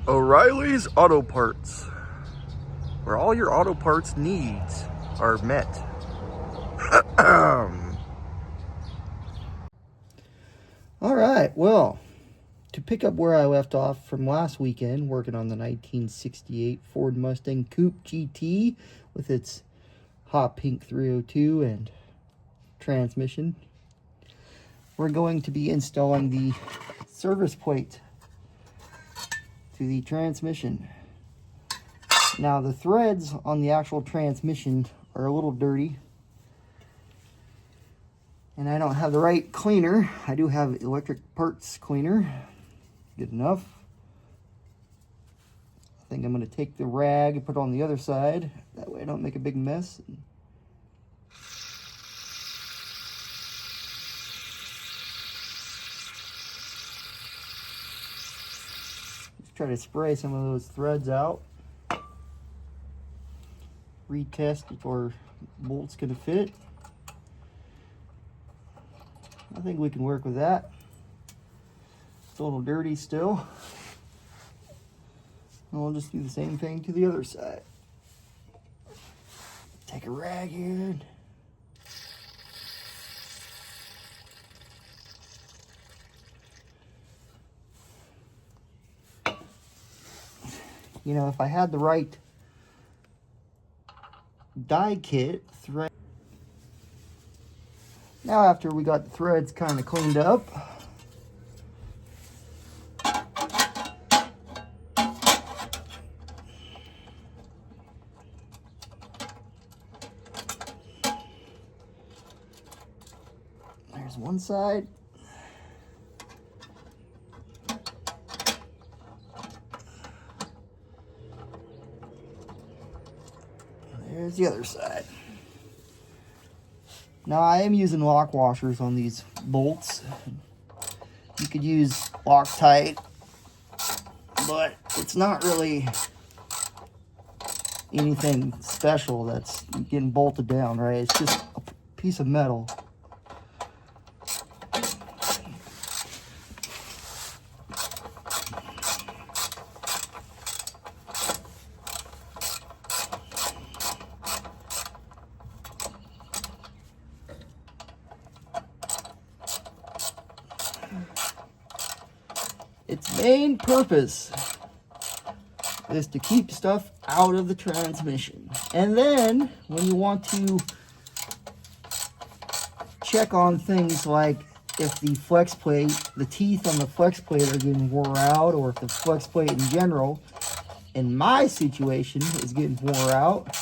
O'Reilly's Auto Parts, where all your auto parts needs are met. All right, well, to pick up where I left off from last weekend, working on the 1968 Ford Mustang Coupe GT with its hot pink 302 and transmission, we're going to be installing the service plate to the transmission. Now the threads on the actual transmission are a little dirty, and I don't have the right cleaner. I do have electric parts cleaner, good enough. I think I'm going to take the rag and put it on the other side, that way I don't make a big mess. Just try to spray some of those threads out. Retest if our bolt's going to fit. I think we can work with that. It's a little dirty still. And we'll just do the same thing to the other side. Take a rag here. You know, if I had the right die kit thread. Now after we got the threads kind of cleaned up, there's one side. There's the other side. Now I am using lock washers on these bolts. You could use Loctite, but it's not really anything special that's getting bolted down, right? It's just a piece of metal. Its main purpose is to keep stuff out of the transmission. And then, when you want to check on things like if the flex plate, the teeth on the flex plate are getting wore out, or if the flex plate in general, in my situation, is getting wore out,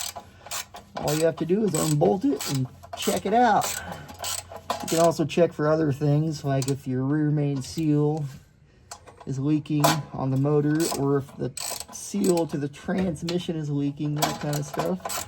all you have to do is unbolt it and check it out. You can also check for other things, like if your rear main seal is leaking on the motor, or if the seal to the transmission is leaking, that kind of stuff.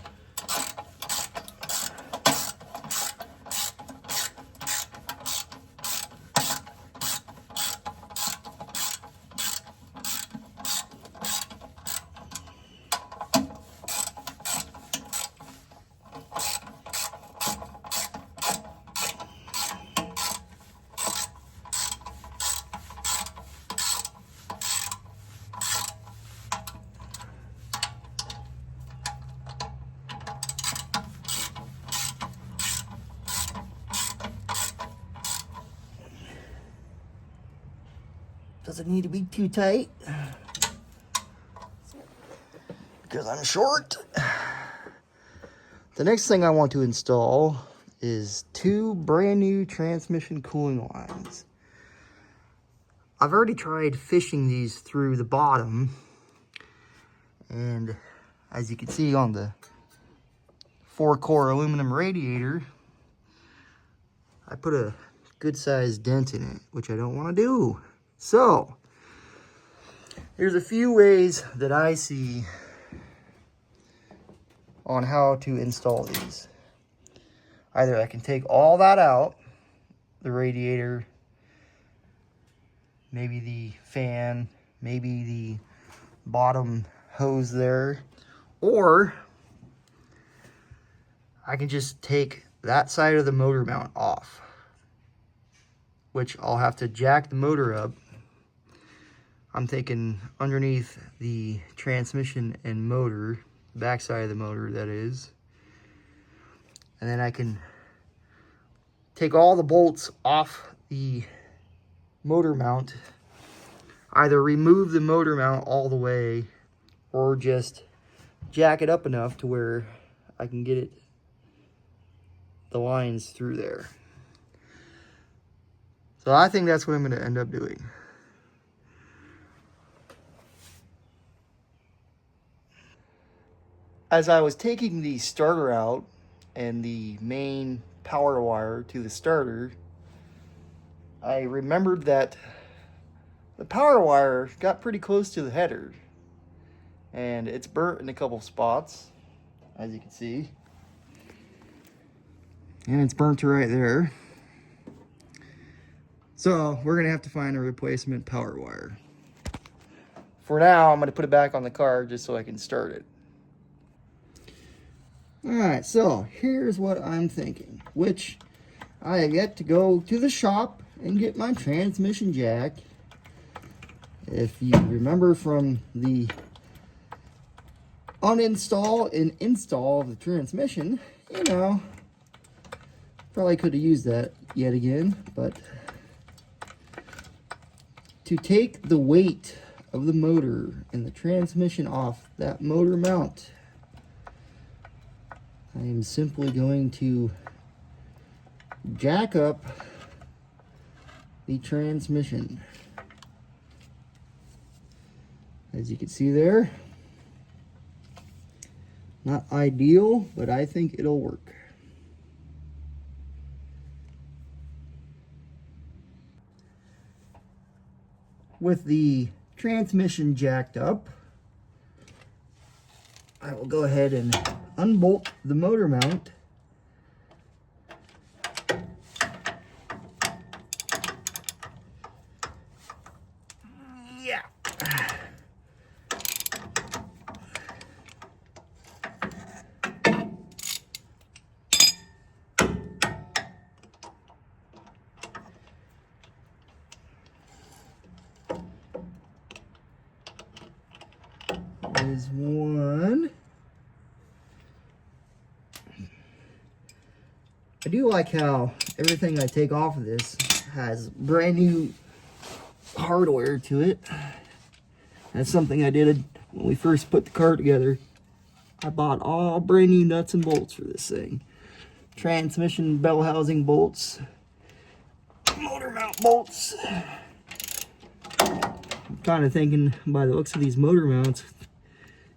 Doesn't need to be too tight because I'm short. The next thing I want to install is two brand new transmission cooling lines. I've already tried fishing these through the bottom, and as you can see on the 4-core aluminum radiator, I put a good sized dent in it, which I don't want to do. So, there's a few ways that I see on how to install these. Either I can take all that out, the radiator, maybe the fan, maybe the bottom hose there, or I can just take that side of the motor mount off, which I'll have to jack the motor up I'm thinking underneath the transmission and motor, backside of the motor that is. And then I can take all the bolts off the motor mount, either remove the motor mount all the way or just jack it up enough to where I can get it, the lines through there. So I think that's what I'm going to end up doing. As I was taking the starter out and the main power wire to the starter, I remembered that the power wire got pretty close to the header, and it's burnt in a couple spots, as you can see. And it's burnt right there. So we're gonna have to find a replacement power wire. For now, I'm gonna put it back on the car just so I can start it. All right, so here's what I'm thinking, which I have yet to go to the shop and get my transmission jack. If you remember from the uninstall and install of the transmission, you know, probably could have used that yet again, but to take the weight of the motor and the transmission off that motor mount, I am simply going to jack up the transmission. As you can see there, not ideal, but I think it'll work. With the transmission jacked up, I will go ahead and unbolt the motor mount. Yeah. There's one. I do like how everything I take off of this has brand new hardware to it. That's something I did when we first put the car together. I bought all brand new nuts and bolts for this thing. Transmission bell housing bolts, motor mount bolts. I'm kind of thinking by the looks of these motor mounts,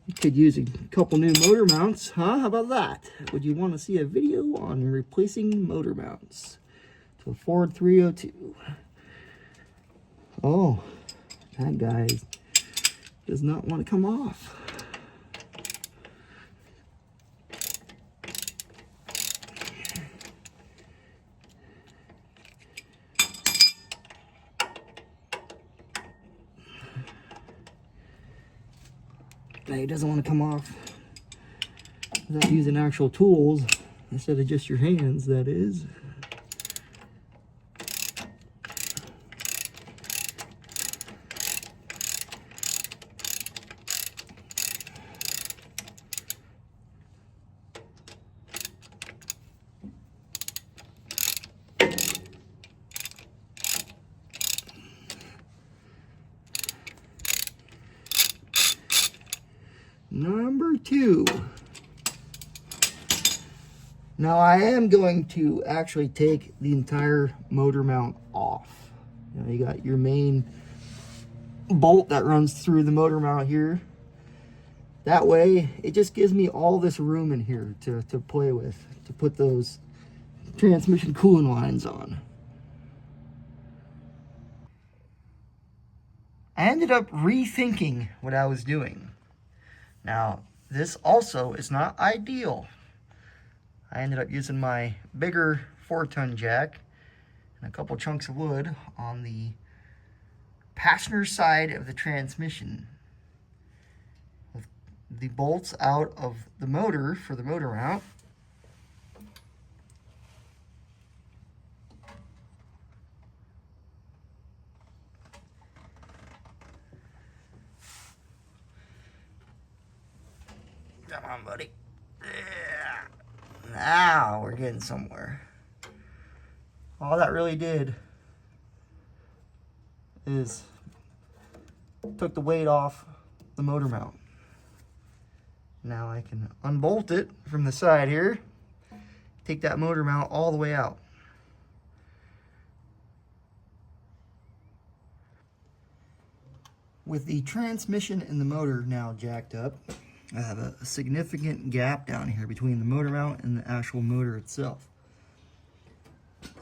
you could use a couple new motor mounts, huh? How about that? Would you want to see a video on replacing motor mounts to a Ford 302? Oh, that guy does not want to come off. He doesn't want to come off without using actual tools instead of just your hands, that is. Number 2. Now I am going to actually take the entire motor mount off. You got your main bolt that runs through the motor mount here. That way, it just gives me all this room in here to play with, to put those transmission cooling lines on. I ended up rethinking what I was doing. Now, this also is not ideal. I ended up using my bigger 4-ton jack and a couple chunks of wood on the passenger side of the transmission, with the bolts out of the motor for the motor mount. on, buddy. Yeah. Now we're getting somewhere. All that really did is took the weight off the motor mount. Now I can unbolt it from the side here, take that motor mount all the way out. With the transmission and the motor now jacked up, I have a significant gap down here between the motor mount and the actual motor itself.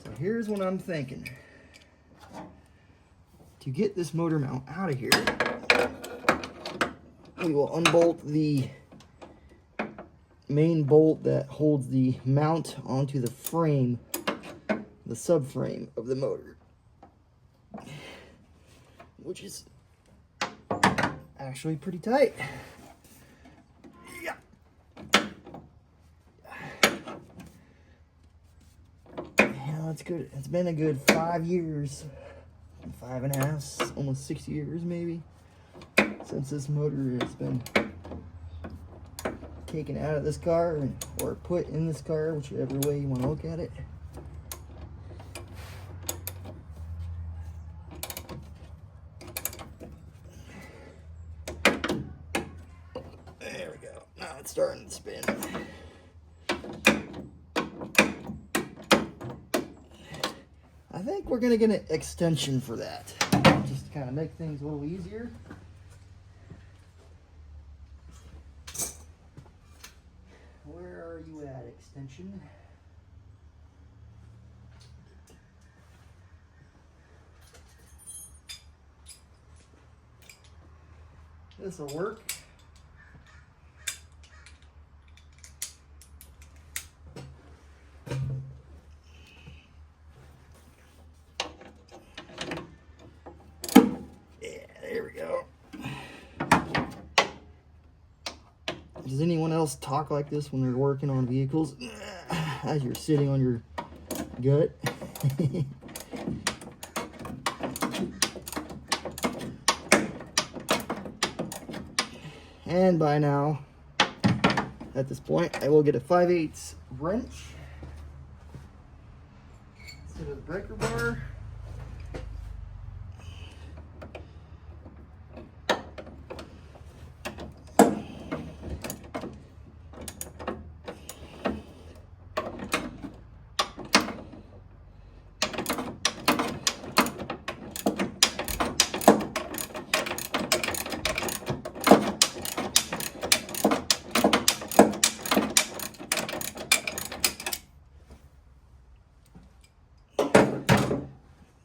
So here's what I'm thinking. To get this motor mount out of here, we will unbolt the main bolt that holds the mount onto the frame, the subframe of the motor, which is actually pretty tight. Yeah. Yeah, that's good. It's been a good 5 years, 5.5, almost 6 years maybe, since this motor has been taken out of this car or put in this car, whichever way you want to look at it. There we go. Now it's starting to spin. I think we're going to get an extension for that, just to kind of make things a little easier. Where are you at, extension? This'll work. Does anyone else talk like this when they're working on vehicles as you're sitting on your gut? And by now, at this point, I will get a 5/8 wrench instead of the breaker bar.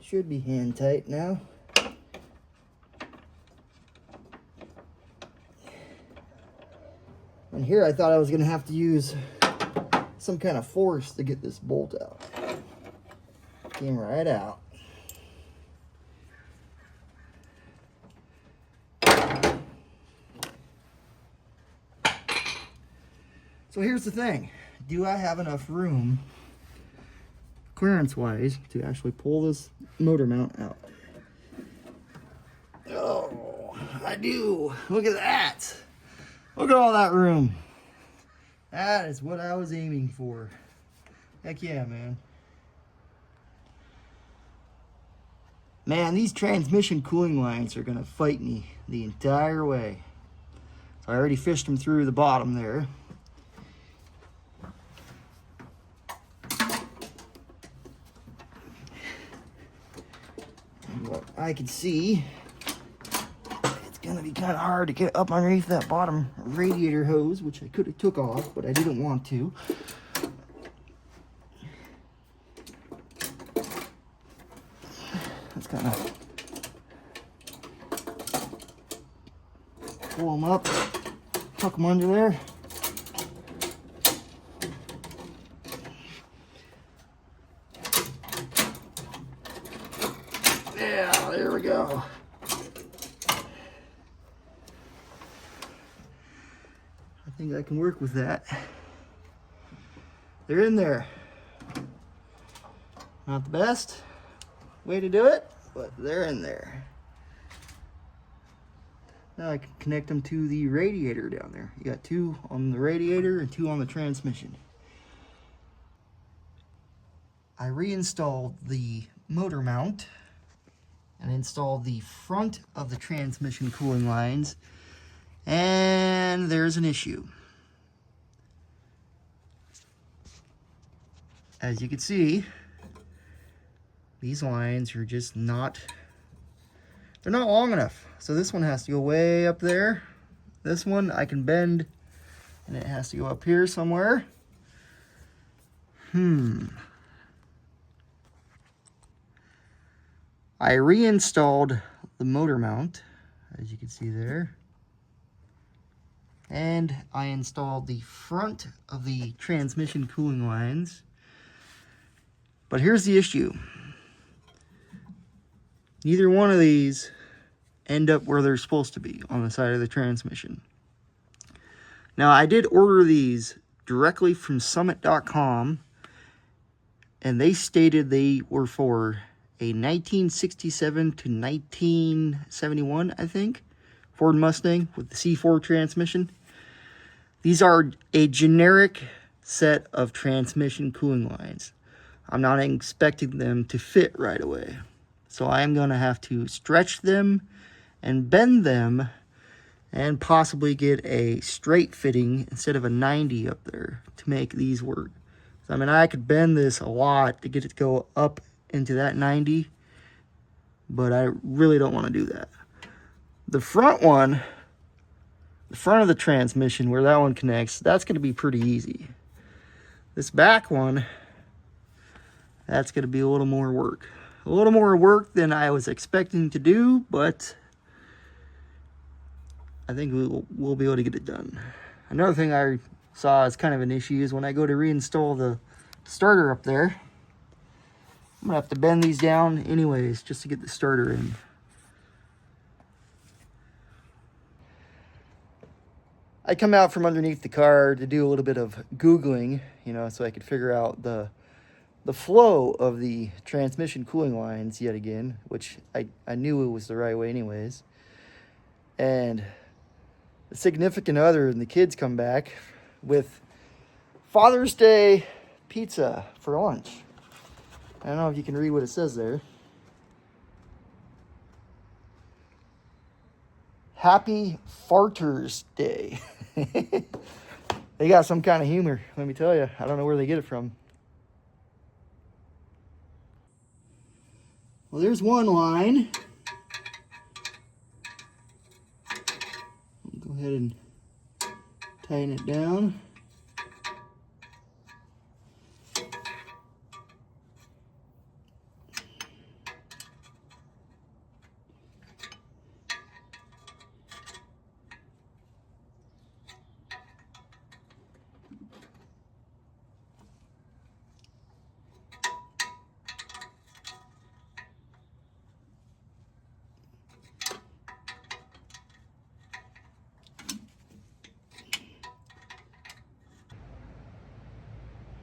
Should be hand tight now. And here I thought I was going to have to use some kind of force to get this bolt out. Came right out. So here's the thing. Do I have enough room, clearance-wise, to actually pull this motor mount out? Oh, I do. Look at that. Look at all that room. That is what I was aiming for. Heck yeah, man. Man, these transmission cooling lines are going to fight me the entire way. So I already fished them through the bottom there. I can see it's gonna be kind of hard to get up underneath that bottom radiator hose, which I could have took off, but I didn't want to. Let's kind of pull them up, tuck them under there. Yeah, there we go. I think I can work with that. They're in there. Not the best way to do it, but they're in there. Now I can connect them to the radiator down there. You got 2 on the radiator and 2 on the transmission. I reinstalled the motor mount and installed the front of the transmission cooling lines, and there's an issue. As you can see, these lines are just not, they're not long enough. So this one has to go way up there. This one I can bend, and it has to go up here somewhere. I reinstalled the motor mount, as you can see there. And I installed the front of the transmission cooling lines. But here's the issue. Neither one of these end up where they're supposed to be on the side of the transmission. Now, I did order these directly from summit.com, and they stated they were for a 1967 to 1971, I think, Ford Mustang with the C4 transmission. These are a generic set of transmission cooling lines. I'm not expecting them to fit right away. So I'm going to have to stretch them and bend them and possibly get a straight fitting instead of a 90 up there to make these work. So, I mean, I could bend this a lot to get it to go up into that 90, but I really don't want to do that. The front one, the front of the transmission where that one connects, that's going to be pretty easy. This back one, that's going to be a little more work. A little more work than I was expecting to do, but I think we'll be able to get it done. Another thing I saw as kind of an issue is when I go to reinstall the starter up there, I'm going to have to bend these down anyways just to get the starter in. I come out from underneath the car to do a little bit of Googling, you know, so I could figure out the flow of the transmission cooling lines yet again, which I knew it was the right way anyways. And the significant other and the kids come back with Father's Day pizza for lunch. I don't know if you can read what it says there. Happy Farters Day. They got some kind of humor, let me tell you. I don't know where they get it from. Well, there's one line. I'll go ahead and tighten it down.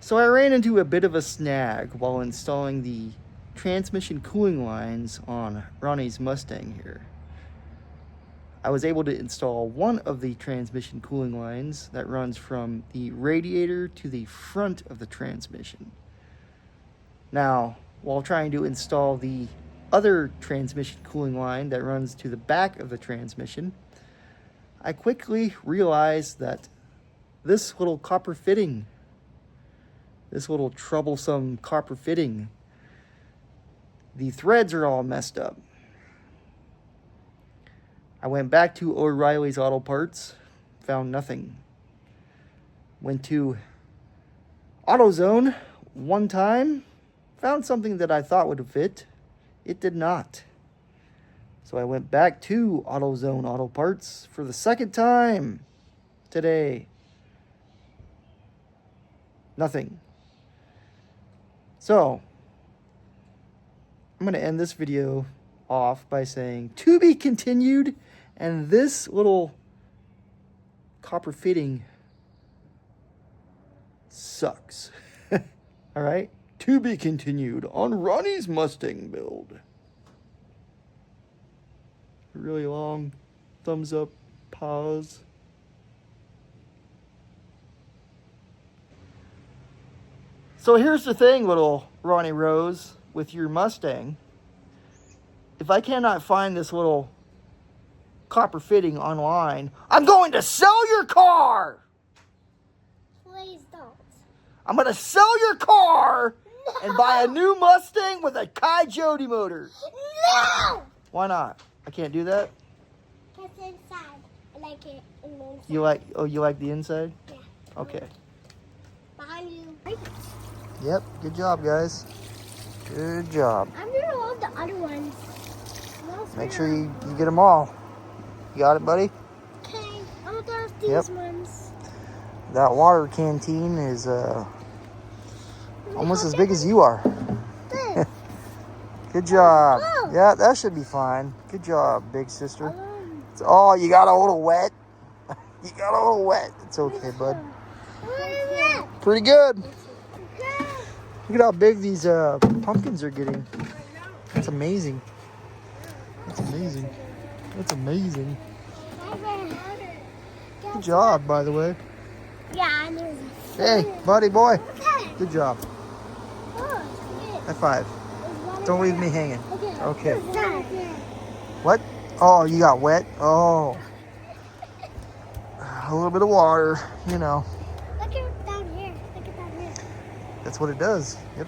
So I ran into a bit of a snag while installing the transmission cooling lines on Ronnie's Mustang here. I was able to install one of the transmission cooling lines that runs from the radiator to the front of the transmission. Now, while trying to install the other transmission cooling line that runs to the back of the transmission, I quickly realized that this little copper fitting, this little troublesome copper fitting, the threads are all messed up. I went back to O'Reilly's Auto Parts, found nothing. Went to AutoZone one time, found something that I thought would fit. It did not. So I went back to AutoZone Auto Parts for the second time today. Nothing. So, I'm going to end this video off by saying, to be continued, and this little copper fitting sucks. All right? To be continued on Ronnie's Mustang build. Really long Thumbs up, pause. So here's the thing, little Ronnie Rose, with your Mustang. If I cannot find this little copper fitting online, I'm going to sell your car! Please don't. I'm going to sell your car and buy a new Mustang with a Kai Jody motor. No! Why not? I can't do that? Because inside. I like it in the inside. You like the inside? Yeah. Okay. Behind you. Yep, good job, guys. Good job. I'm doing all the other ones. Make sure you get them all. You got it, buddy? Okay. I'm gonna do these ones. That water canteen is almost as big as you are. Good job. Oh. Yeah, that should be fine. Good job, big sister. Oh, you got a little wet. You got a little wet. It's okay, bud. Pretty good. Look at how big these pumpkins are getting. That's amazing. That's amazing. That's amazing. Good job, by the way. Yeah, I knew. Hey, buddy boy. Okay. Good job. High five. Don't leave me hanging. Okay. What? Oh, you got wet? Oh. A little bit of water, you know. Look at down here. Look at down here. That's what it does. Yep.